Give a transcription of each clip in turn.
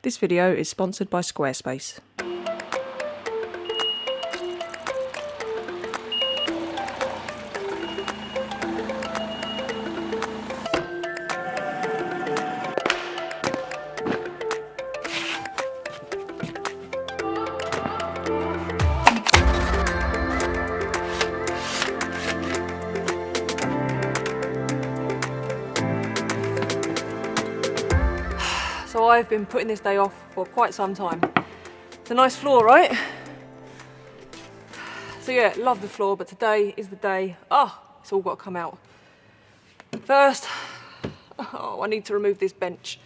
This video is sponsored by Squarespace. So I've been putting this day off for quite some time. It's a nice floor, right? So yeah, love the floor, but today is the day. It's all got to come out. First, I need to remove this bench.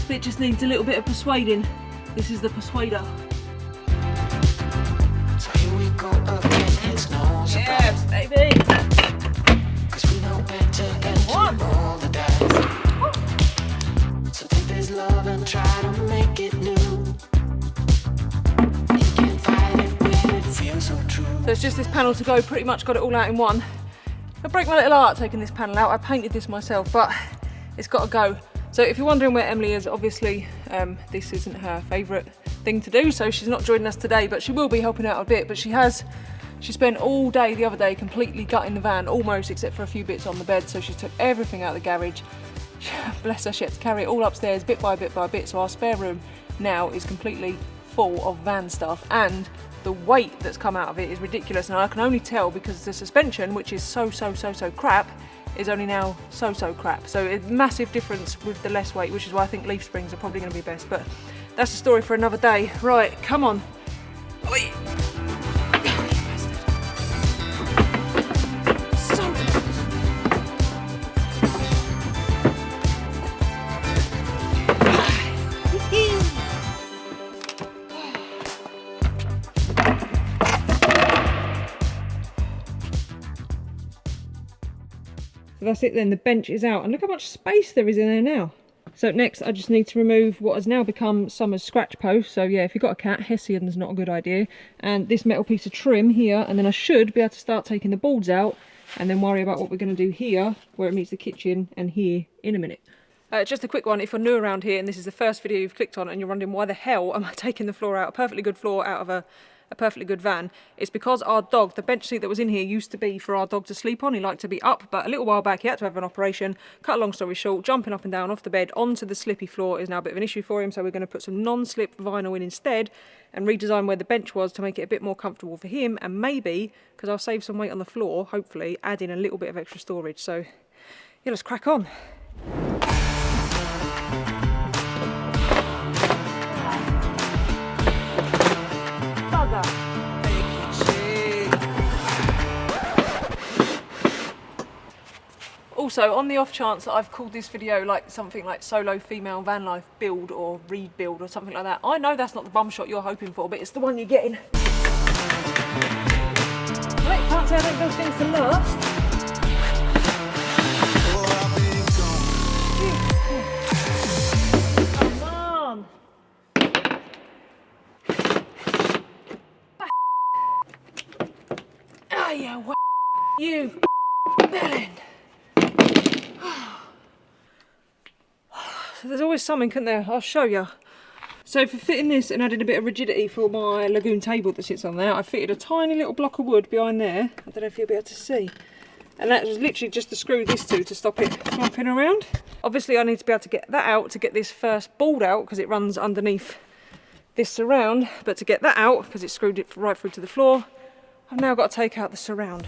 It just needs a little bit of persuading. This is the persuader. So here we go again, it's no surprise. Yes, baby! 'Cause we know better and to roll the dice. So take this love and try to make it new. You can't fight it when it feels so true. So it's just this panel to go, pretty much got it all out in one. I break my little heart taking this panel out. I painted this myself, but it's got to go. So if you're wondering where Emily is, obviously this isn't her favourite thing to do, so she's not joining us today, but she will be helping out a bit. But she spent all day the other day completely gutting the van, almost, except for a few bits on the bed. So she took everything out of the garage. Bless her, she had to carry it all upstairs bit by bit by bit. So our spare room now is completely full of van stuff, and the weight that's come out of it is ridiculous. And I can only tell because the suspension, which is so crap, is only now so crap. So a massive difference with the less weight, which is why I think leaf springs are probably going to be best. But that's a story for another day. Right, come on. Oi. So that's it then, the bench is out, and look how much space there is in there now. So next I just need to remove what has now become Summer's scratch post. So yeah, if you've got a cat, Hessian's not a good idea. And this metal piece of trim here, and then I should be able to start taking the boards out and then worry about what we're going to do here, where it meets the kitchen, and here in a minute. Just a quick one, if you're new around here and this is the first video you've clicked on and you're wondering why the hell am I taking the floor out, a perfectly good floor out of a perfectly good van, it's because our dog, the bench seat that was in here used to be for our dog to sleep on. He liked to be up, but a little while back he had to have an operation. Cut a long story short, jumping up and down off the bed onto the slippy floor is now a bit of an issue for him, so we're going to put some non-slip vinyl in instead and redesign where the bench was to make it a bit more comfortable for him, and maybe, because I'll save some weight on the floor, hopefully add in a little bit of extra storage. So yeah, let's crack on. Also, on the off chance that I've called this video like something like solo female van life build or rebuild or something like that, I know that's not the bum shot you're hoping for, but it's the one you're getting. Right, can't say I don't build things to last. Come on. Ah, yeah, you bellend. So there's always something, isn't there? I'll show you. So for fitting this and adding a bit of rigidity for my lagoon table that sits on there, I fitted a tiny little block of wood behind there. I don't know if you'll be able to see. And that was literally just to screw this to stop it flopping around. Obviously I need to be able to get that out to get this first board out because it runs underneath this surround. But to get that out, because it screwed it right through to the floor, I've now got to take out the surround.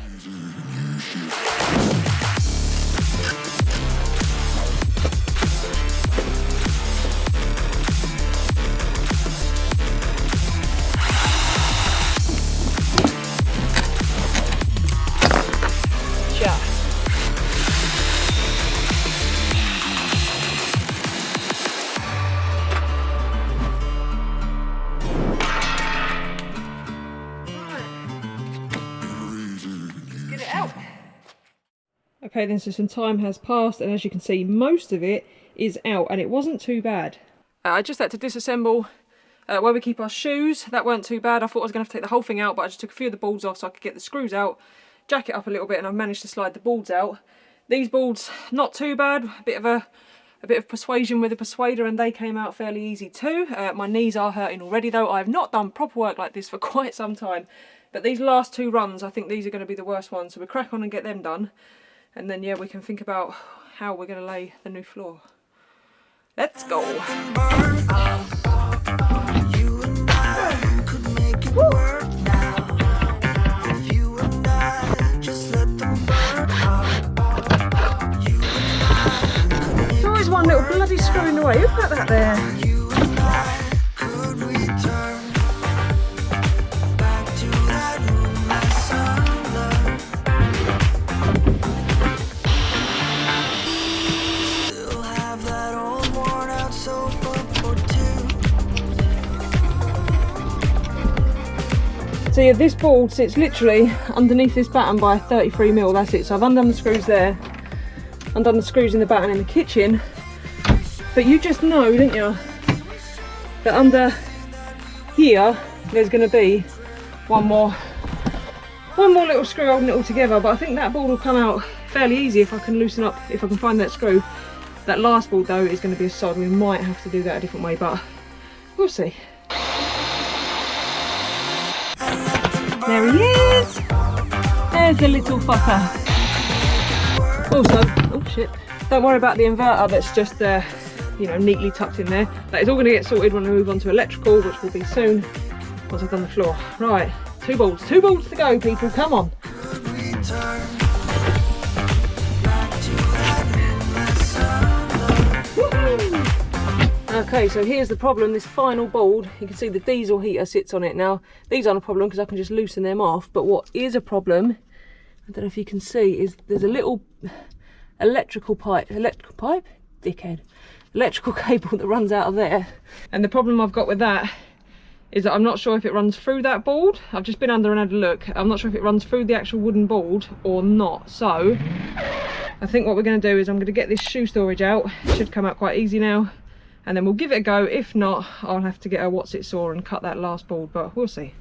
Okay then, so some time has passed, and as you can see, most of it is out, and it wasn't too bad. I just had to disassemble where we keep our shoes. That weren't too bad. I thought I was going to have to take the whole thing out, but I just took a few of the boards off so I could get the screws out, jack it up a little bit, and I've managed to slide the boards out. These boards, not too bad. A bit of persuasion with the persuader, and they came out fairly easy too. My knees are hurting already though. I've not done proper work like this for quite some time, but these last 2 runs, I think these are going to be the worst ones. So we'll crack on and get them done, and then yeah, we can think about how we're going to lay the new floor. Let's go. There's always one little bloody screw in the way. Who put that there? So yeah, this board sits literally underneath this batten by 33mm, that's it. So I've undone the screws there, undone the screws in the batten in the kitchen. But you just know, don't you, that under here there's going to be one more little screw holding it all together. But I think that board will come out fairly easy if I can loosen up, if I can find that screw. That last board though is going to be a sod. We might have to do that a different way, but we'll see. There he is! There's the little fucker. Also, oh shit, don't worry about the inverter that's just you know, neatly tucked in there. That is all going to get sorted when we move on to electrical, which will be soon once I've done the floor. Right, 2 boards to go, people, come on. Okay, so here's the problem. This final board, you can see the diesel heater sits on it. Now, these aren't a problem because I can just loosen them off, but what is a problem, I don't know if you can see, is there's a little electrical cable that runs out of there. And the problem I've got with that is that I'm not sure if it runs through that board. I've just been under and had a look. I'm not sure if it runs through the actual wooden board or not. So I think what we're going to do is I'm going to get this shoe storage out. It should come out quite easy now. And then we'll give it a go. If not, I'll have to get a what's it saw and cut that last board, but we'll see.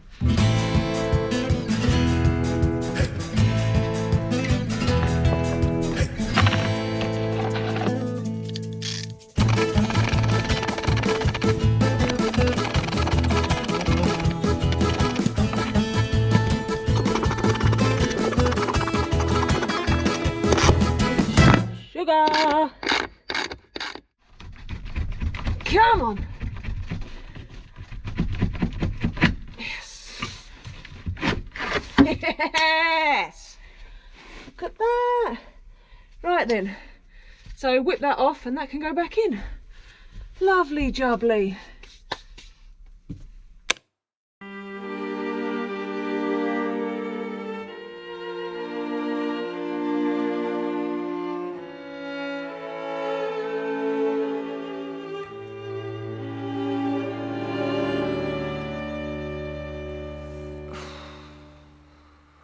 Sugar! Come on! Yes! Yes! Look at that! Right then, so whip that off and that can go back in. Lovely jubbly.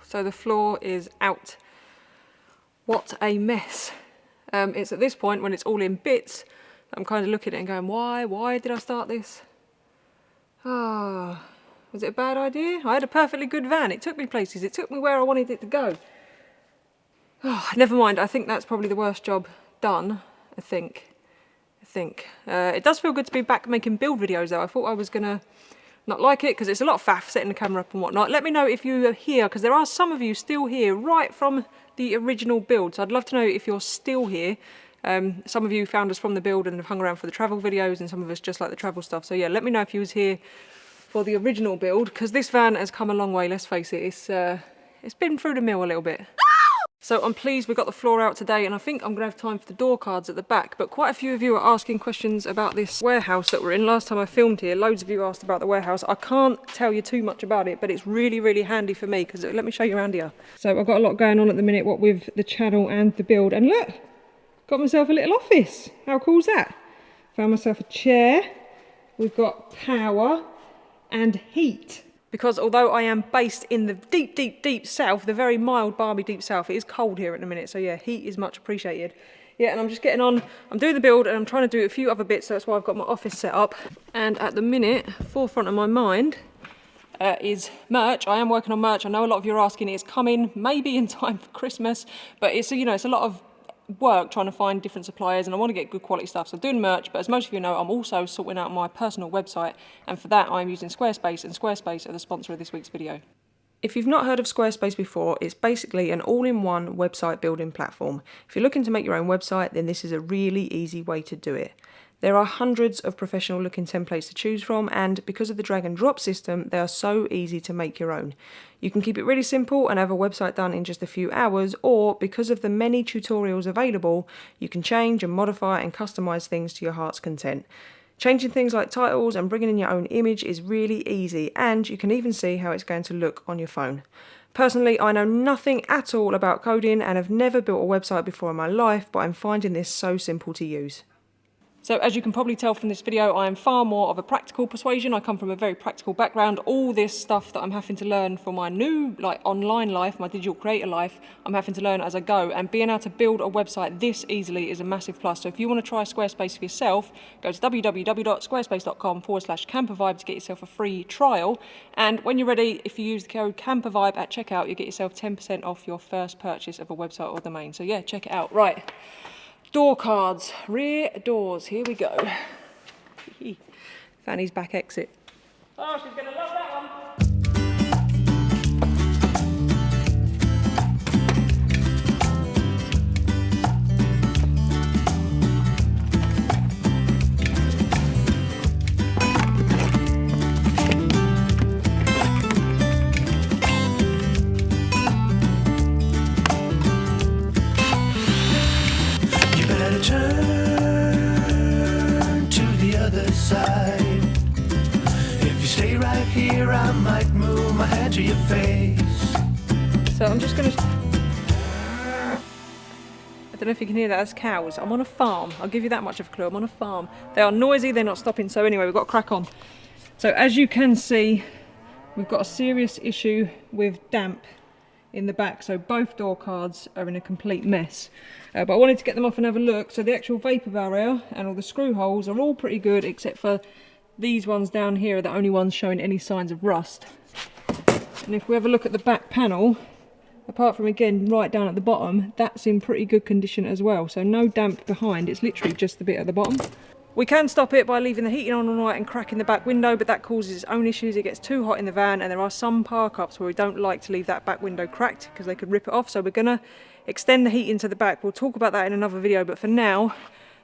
So the floor is out. What a mess. It's at this point when it's all in bits, I'm kind of looking at it and going, why did I start this? Ah, was it a bad idea? I had a perfectly good van. It took me places. It took me where I wanted it to go. Oh, never mind. I think that's probably the worst job done, I think. It does feel good to be back making build videos though. I thought I was gonna not like it because it's a lot of faff setting the camera up and whatnot. Let me know if you are here, because there are some of you still here right from the original build. So I'd love to know if you're still here. Some of you found us from the build and have hung around for the travel videos, and some of us just like the travel stuff. So yeah, let me know if you was here for the original build, because this van has come a long way, let's face it. It's been through the mill a little bit. So I'm pleased we got the floor out today, and I think I'm going to have time for the door cards at the back. But quite a few of you are asking questions about this warehouse that we're in. Last time I filmed here, loads of you asked about the warehouse. I can't tell you too much about it, but it's really, really handy for me, because let me show you around here. So I've got a lot going on at the minute, what with the channel and the build. And look, got myself a little office. How cool is that? Found myself a chair. We've got power and heat. because although I am based in the deep, deep, deep south, the very mild, balmy deep south, it is cold here at the minute. So yeah, heat is much appreciated. Yeah, and I'm just getting on, I'm doing the build and I'm trying to do a few other bits, so that's why I've got my office set up. And at the minute, forefront of my mind is merch. I am working on merch. I know a lot of you are asking, it's coming maybe in time for Christmas, but it's, you know, it's a lot of work trying to find different suppliers, and I want to get good quality stuff, so doing merch. But as most of you know, I'm also sorting out my personal website, and for that I'm using Squarespace, and Squarespace are the sponsor of this week's video. If you've not heard of Squarespace before, it's basically an all-in-one website building platform. If you're looking to make your own website, then this is a really easy way to do it. There are hundreds of professional looking templates to choose from, and because of the drag and drop system, they are so easy to make your own. You can keep it really simple and have a website done in just a few hours, or because of the many tutorials available, you can change and modify and customize things to your heart's content. Changing things like titles and bringing in your own image is really easy, and you can even see how it's going to look on your phone. Personally, I know nothing at all about coding and have never built a website before in my life, but I'm finding this so simple to use. So as you can probably tell from this video, I am far more of a practical persuasion. I come from a very practical background. All this stuff that I'm having to learn for my new online life, my digital creator life, I'm having to learn as I go. And being able to build a website this easily is a massive plus. So if you want to try Squarespace for yourself, go to www.squarespace.com/campervibe to get yourself a free trial. And when you're ready, if you use the code campervibe at checkout, you get yourself 10% off your first purchase of a website or domain. So yeah, check it out. Right. Door cards, rear doors, here we go. Fanny's back exit. Oh, she's gonna love that one. Turn to the other side. If you stay right here, I might move my hand to your face. So I'm just gonna, I don't know if you can hear that, that's cows. I'm on a farm, I'll give you that much of a clue, I'm on a farm. They are noisy, they're not stopping, so anyway, we've got to crack on. So as you can see, we've got a serious issue with damp in the back, so both door cards are in a complete mess. But I wanted to get them off and have a look. So the actual vapour barrier and all the screw holes are all pretty good, except for these ones down here are the only ones showing any signs of rust. And if we have a look at the back panel, apart from again right down at the bottom, that's in pretty good condition as well. So no damp behind, it's literally just the bit at the bottom. We can stop it by leaving the heating on all night and cracking the back window, but that causes its own issues. It gets too hot in the van, and there are some park-ups where we don't like to leave that back window cracked because they could rip it off. So we're going to extend the heating to the back. We'll talk about that in another video, but for now,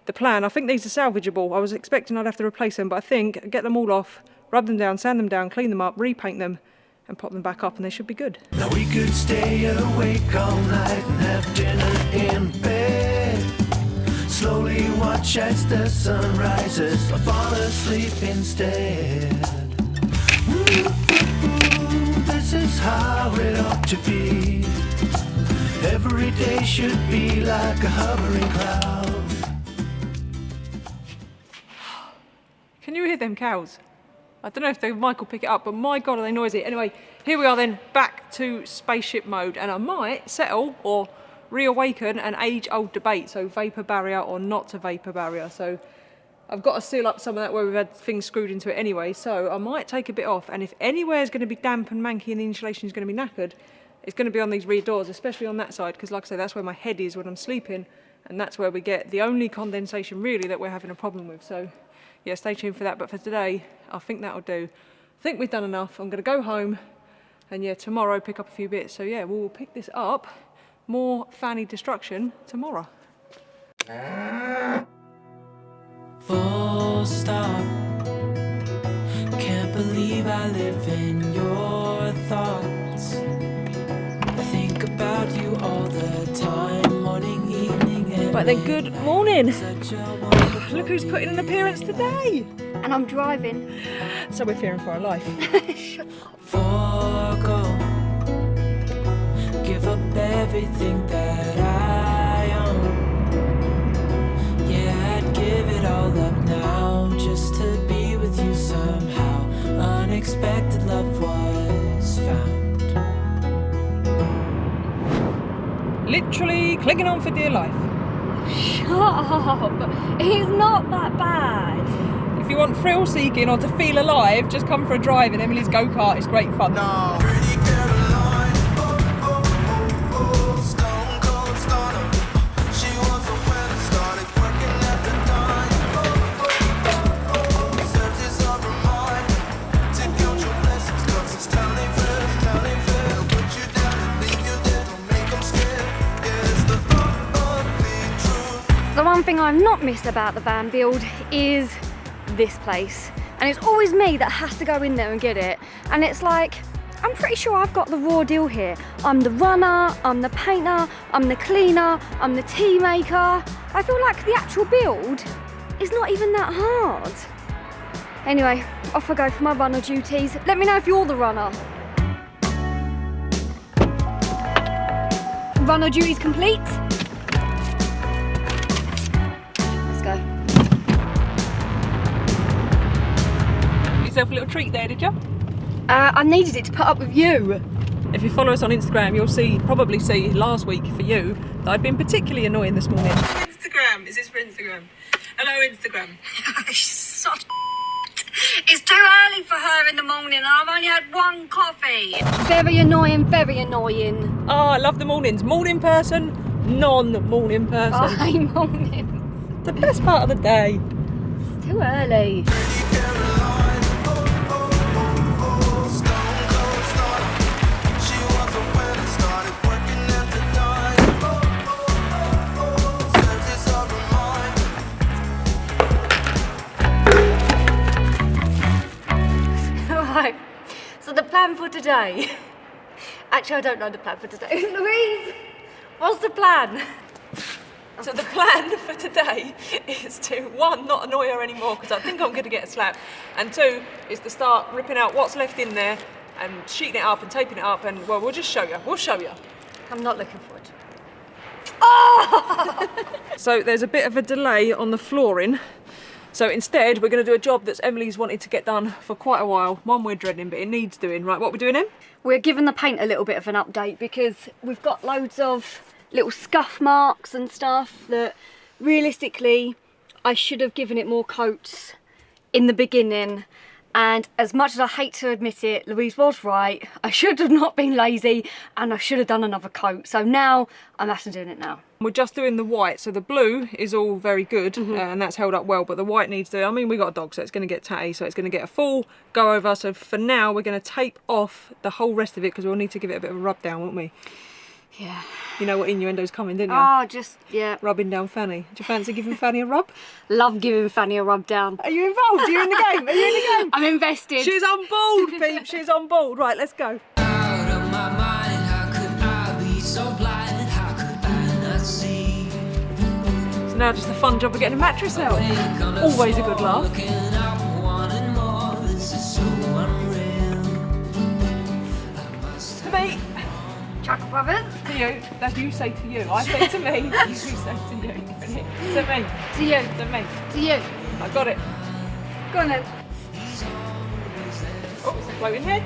the plan, I think these are salvageable. I was expecting I'd have to replace them, but I think get them all off, rub them down, sand them down, clean them up, repaint them, and pop them back up, and they should be good. Now we could stay awake all night and have dinner in bed. Slowly watch as the sun rises, or fall asleep instead. This is how it ought to be. Every day should be like a hovering cloud. Can you hear them cows? I don't know if the mic will pick it up, but my God, are they noisy. Anyway, here we are then, back to spaceship mode, and I might settle or reawaken an age-old debate, so vapour barrier or not a vapour barrier. So I've got to seal up some of that where we've had things screwed into it anyway, so I might take a bit off, and if anywhere is going to be damp and manky and the insulation is going to be knackered, it's going to be on these rear doors, especially on that side, because like I say, that's where my head is when I'm sleeping, and that's where we get the only condensation really that we're having a problem with. So yeah, stay tuned for that, but for today, I think that'll do. I think we've done enough. I'm going to go home, and yeah, tomorrow pick up a few bits. So yeah, we'll pick this up. More Fanny destruction tomorrow. Full stop. Can't believe I live in your thoughts. I think about you all the time, morning, evening, and Right then, good morning. such a wonderful Look who's putting an appearance today. And I'm driving. So we're fearing for our life. forgo. Give up everything that I own. Yeah, I'd give it all up now just to be with you somehow. Unexpected love was you're clinging on for dear life. Shut up. It's not that bad. If you want thrill seeking or to feel alive, just come for a drive in Emily's go-kart. It's great fun. No. The one thing I've not missed about the van build is this place. And it's always me that has to go in there and get it. And it's like, I'm pretty sure I've got the raw deal here. I'm the runner, I'm the painter, I'm the cleaner, I'm the tea maker. I feel like the actual build is not even that hard. Anyway, off I go for my runner duties. Let me know if you're the runner. Runner duties complete. Let's go. Yourself a little treat there, did you? I needed it to put up with you. If you follow us on Instagram, you'll probably see last week for you that I've been particularly annoying this morning. Instagram, is this for Instagram? Hello Instagram. Such It's too early for her in the morning and I've only had one coffee. Very annoying, very annoying. Oh, I love the mornings. Morning person, non-morning person. I hate mornings. The best part of the day. It's too early. Right, so the plan for today. Actually, I don't know the plan for today. Louise, what's the plan? So the plan for today is to, one, not annoy her anymore because I think I'm going to get a slap, and two, is to start ripping out what's left in there and sheeting it up and taping it up, and well, we'll just show you. We'll show you. I'm not looking forward to it. Oh! So there's a bit of a delay on the flooring. So instead, we're going to do a job that's Emily's wanted to get done for quite a while. One we're dreading, but it needs doing. Right, what are we doing, Em? We're giving the paint a little bit of an update because we've got loads of little scuff marks and stuff that realistically I should have given it more coats in the beginning. And as much as I hate to admit it, Louise was right. I should have not been lazy and I should have done another coat. So now I'm actually doing it now. We're just doing the white, so the blue is all very good and that's held up well, but the white needs to, I mean, we got a dog, so it's going to get tatty, so it's going to get a full go over. So for now, we're going to tape off the whole rest of it because we'll need to give it a bit of a rub down, won't we? Yeah. You know what innuendo's coming, didn't you? Oh, just, yeah. Rubbing down Fanny. Do you fancy giving Fanny a rub? Love giving Fanny a rub down. Are you involved? Are you in the game? Are you in the game? I'm invested. She's on board, Pete. She's on board. Right, let's go. Out of my mind, how could I be so blind? How could I not see? So now just the fun job of getting a mattress out. Always a good laugh. Looking up, wanting more. This is so unreal. To me. Chuckle Brothers. To you. That you say to you. I say to me. You say to you. To me. To you. To me. To you. I got it. Go on then. Oh, it's a floating head.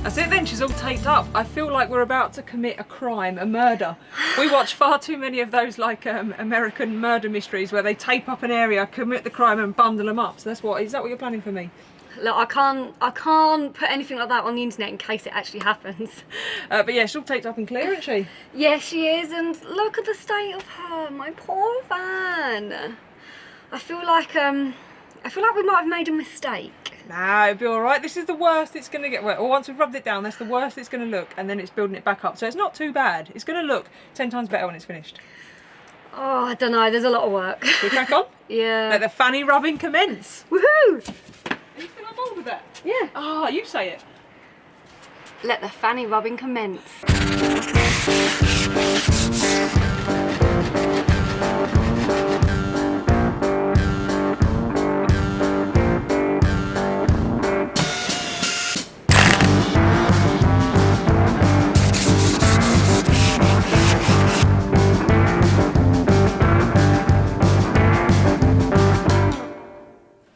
That's it then, she's all taped up. I feel like we're about to commit a crime, a murder. We watch far too many of those like American murder mysteries where they tape up an area, commit the crime and bundle them up. So that's what, is that what you're planning for me? Look, I can't put anything like that on the internet in case it actually happens. But yeah, she's all taped up and clear, isn't she? Yeah, she is, and look at the state of her, my poor van. I feel like we might have made a mistake. Nah, it'll be alright. This is the worst it's going to get. Well, once we've rubbed it down, that's the worst it's going to look, and then it's building it back up. So it's not too bad. It's going to look 10 times better when it's finished. Oh, I don't know, there's a lot of work. Shall we crack on? Yeah. Let the fanny rubbing commence. Woohoo! Are you still on board with that? Yeah. Ah, you say it. Let the fanny rubbing commence.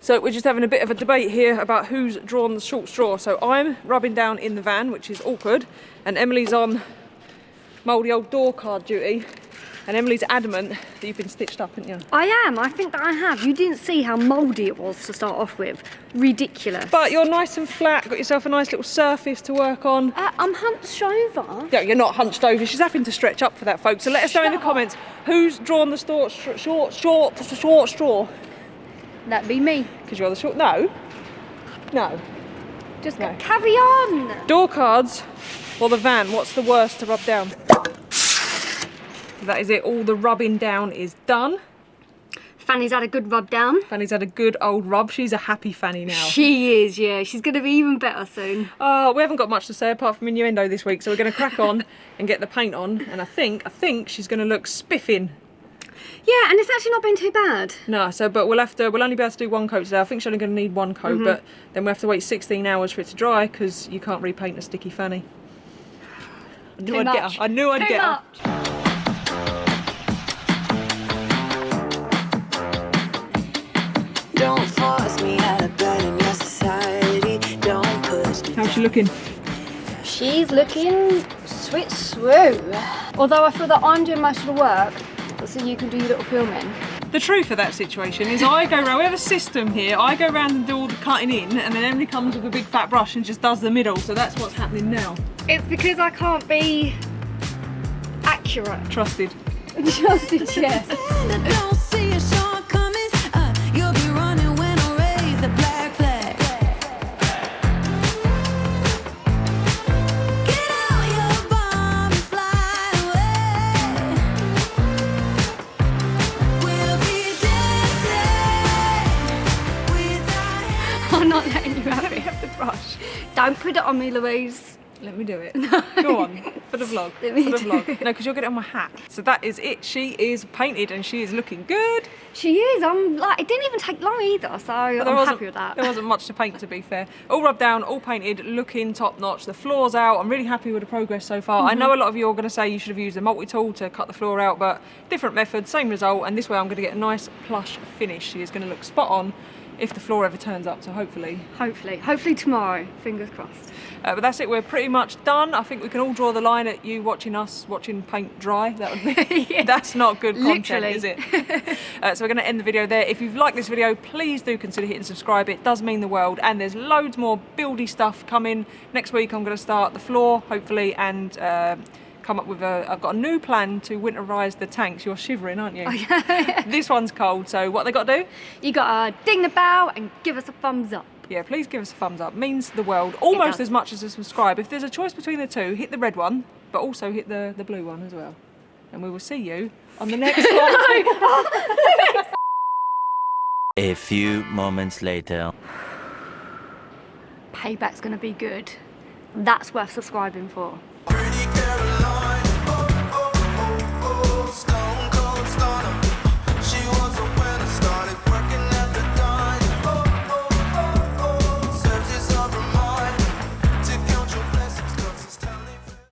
So we're just having a bit of a debate here about who's drawn the short straw. So I'm rubbing down in the van, which is awkward, and Emily's on mouldy old door card duty. And Emily's adamant that you've been stitched up, haven't you? I am, I think that I have. You didn't see how mouldy it was to start off with. Ridiculous. But you're nice and flat, got yourself a nice little surface to work on. I'm hunched over. No, you're not hunched over. She's having to stretch up for that, folks. So let us know in the comments who's drawn the short straw. That'd be me. Because you're the short. No. Just No. carry on. Door cards or the van, what's the worst to rub down? That is it, all the rubbing down is done. Fanny's had a good rub down. Fanny's had a good old rub. She's a happy Fanny now. She is, yeah. She's going to be even better soon. We haven't got much to say apart from innuendo this week, so we're going to crack on and get the paint on. And I think she's going to look spiffing. Yeah, and it's actually not been too bad. No, but we'll only be able to do one coat today. I think she's only going to need one coat, but then we have to wait 16 hours for it to dry because you can't repaint a sticky Fanny. I knew I'd get her. Don't force me out of bed in your society. Don't push me. How's she looking? She's looking swoo. Although I feel that I'm doing most of the work, so you can do your little filming. The truth of that situation is I go around, we have a system here, I go around and do all the cutting in, and then Emily comes with a big fat brush and just does the middle, so that's what's happening now. It's because I can't be accurate. Trusted. Trusted, yes. I don't see your shortcomings. You'll be running when I raise the black flag. Get out your bomb and fly away. We'll be dancing without I'm not letting you have Let me it. have the brush. Don't put it on me, Louise. Let me do it. Go on, for the vlog. Let me For the do vlog. it. No, because you'll get it on my hat. So that is it. She is painted and she is looking good. She is. I'm like, it didn't even take long either, so I'm happy with that. There wasn't much to paint, to be fair. All rubbed down, all painted, looking top notch. The floor's out. I'm really happy with the progress so far. I know a lot of you are going to say you should have used a multi-tool to cut the floor out, but different method, same result. And this way I'm going to get a nice plush finish. She is going to look spot on if the floor ever turns up, so hopefully. Hopefully tomorrow, fingers crossed. But that's it, we're pretty much done. I think we can all draw the line at you watching paint dry. That would be, Yeah. That's not good content, Literally. is it? So we're gonna end the video there. If you've liked this video, please do consider hitting subscribe. It does mean the world. And there's loads more buildy stuff coming. Next week I'm gonna start the floor, hopefully, and come up with I've got a new plan to winterize the tanks. You're shivering, aren't you? This one's cold, so what they got to do? You gotta ding the bell and give us a thumbs up. Yeah, please give us a thumbs up. Means the world. Almost does. as much as a subscribe. If there's a choice between the two, hit the red one, but also hit the blue one as well. And we will see you on the next one. A few moments later. Payback's gonna be good. That's worth subscribing for. Pretty Caroline, oh, oh, oh, oh, stone